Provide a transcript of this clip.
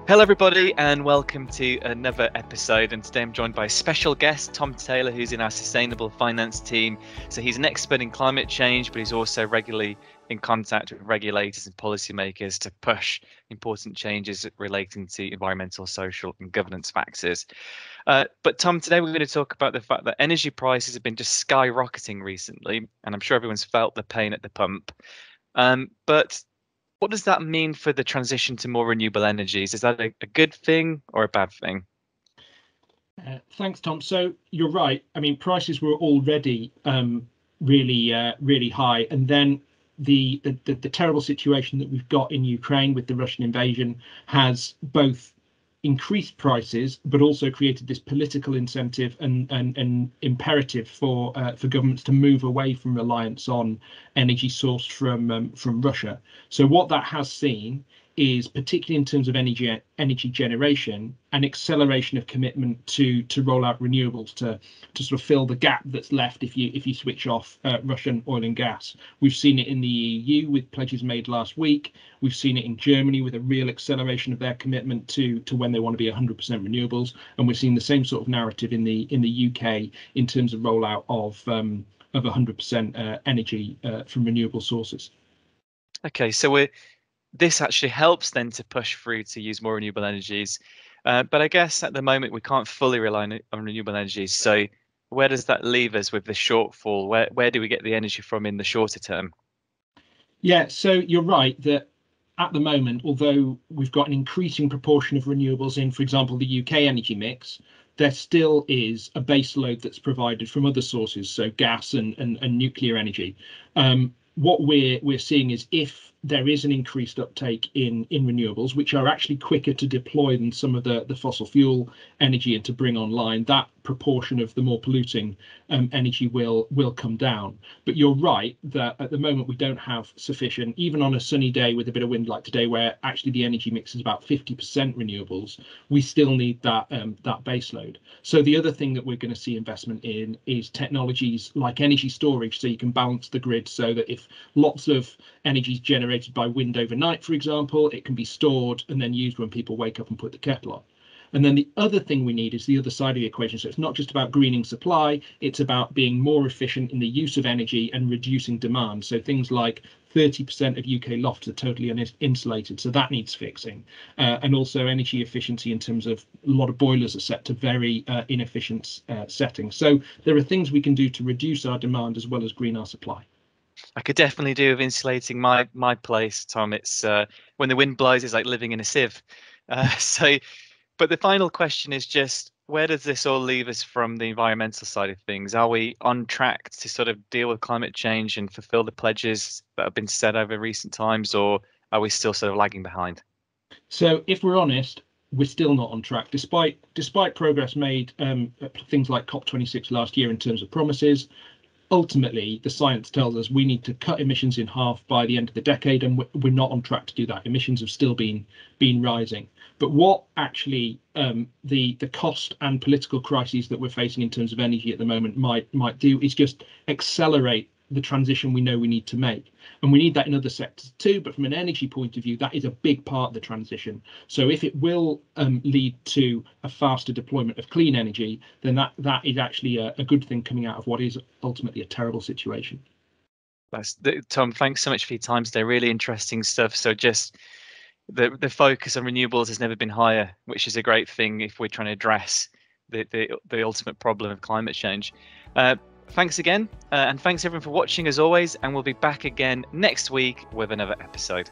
Hello everybody and welcome to another episode, and today I'm joined by a special guest, Tom Tayler, who's in our sustainable finance team. So he's an expert in climate change, but he's also regularly in contact with regulators and policymakers to push important changes relating to environmental, social and governance factors. But Tom, today we're going to talk about the fact that energy prices have been just skyrocketing recently, and I'm sure everyone's felt the pain at the pump. But what does that mean for the transition to more renewable energies? Is that a good thing or a bad thing? Thanks, Tom. So you're right. I mean, prices were already really high, and then the terrible situation that we've got in Ukraine with the Russian invasion has both increased prices, but also created this political incentive and imperative for governments to move away from reliance on energy sourced from Russia. So what that has seen is, particularly in terms of energy generation, an acceleration of commitment to roll out renewables to sort of fill the gap that's left if you switch off Russian oil and gas. We've seen it in the EU with pledges made last week. We've seen it in Germany with a real acceleration of their commitment to when they want to be 100% renewables, and we're seeing the same sort of narrative in the UK in terms of rollout of 100% energy from renewable sources. Okay, so this actually helps then to push through to use more renewable energies. But I guess at the moment we can't fully rely on renewable energies. So where does that leave us with the shortfall? Where do we get the energy from in the shorter term? Yeah, so you're right that at the moment, although we've got an increasing proportion of renewables in, for example, the UK energy mix, there still is a base load that's provided from other sources, so gas and nuclear energy. What we're seeing is, if there is an increased uptake in renewables, which are actually quicker to deploy than some of the fossil fuel energy and to bring online, that proportion of the more polluting energy will come down. But you're right that at the moment we don't have sufficient, even on a sunny day with a bit of wind like today, where actually the energy mix is about 50% renewables, we still need that base load. So the other thing that we're going to see investment in is technologies like energy storage, so you can balance the grid so that if lots of energy is generated by wind overnight, for example, it can be stored and then used when people wake up and put the kettle on. And then the other thing we need is the other side of the equation. So it's not just about greening supply, it's about being more efficient in the use of energy and reducing demand. So things like 30% of UK lofts are totally uninsulated, so that needs fixing. And also energy efficiency in terms of a lot of boilers are set to very inefficient settings. So there are things we can do to reduce our demand as well as green our supply. I could definitely do with insulating my place, Tom. It's when the wind blows, it's like living in a sieve. But the final question is just, where does this all leave us from the environmental side of things? Are we on track to sort of deal with climate change and fulfill the pledges that have been set over recent times, or are we still sort of lagging behind? So if we're honest, we're still not on track, despite progress made at things like COP26 last year in terms of promises. Ultimately, the science tells us we need to cut emissions in half by the end of the decade, and we're not on track to do that. Emissions have still been rising. But what actually the cost and political crises that we're facing in terms of energy at the moment might do is just accelerate the transition we know we need to make. And we need that in other sectors too, but from an energy point of view, that is a big part of the transition. So if it will lead to a faster deployment of clean energy, then that is actually a good thing coming out of what is ultimately a terrible situation. Tom, thanks so much for your time today. Really interesting stuff. So just the focus on renewables has never been higher, which is a great thing if we're trying to address the ultimate problem of climate change. Thanks again, and thanks everyone for watching as always, and we'll be back again next week with another episode.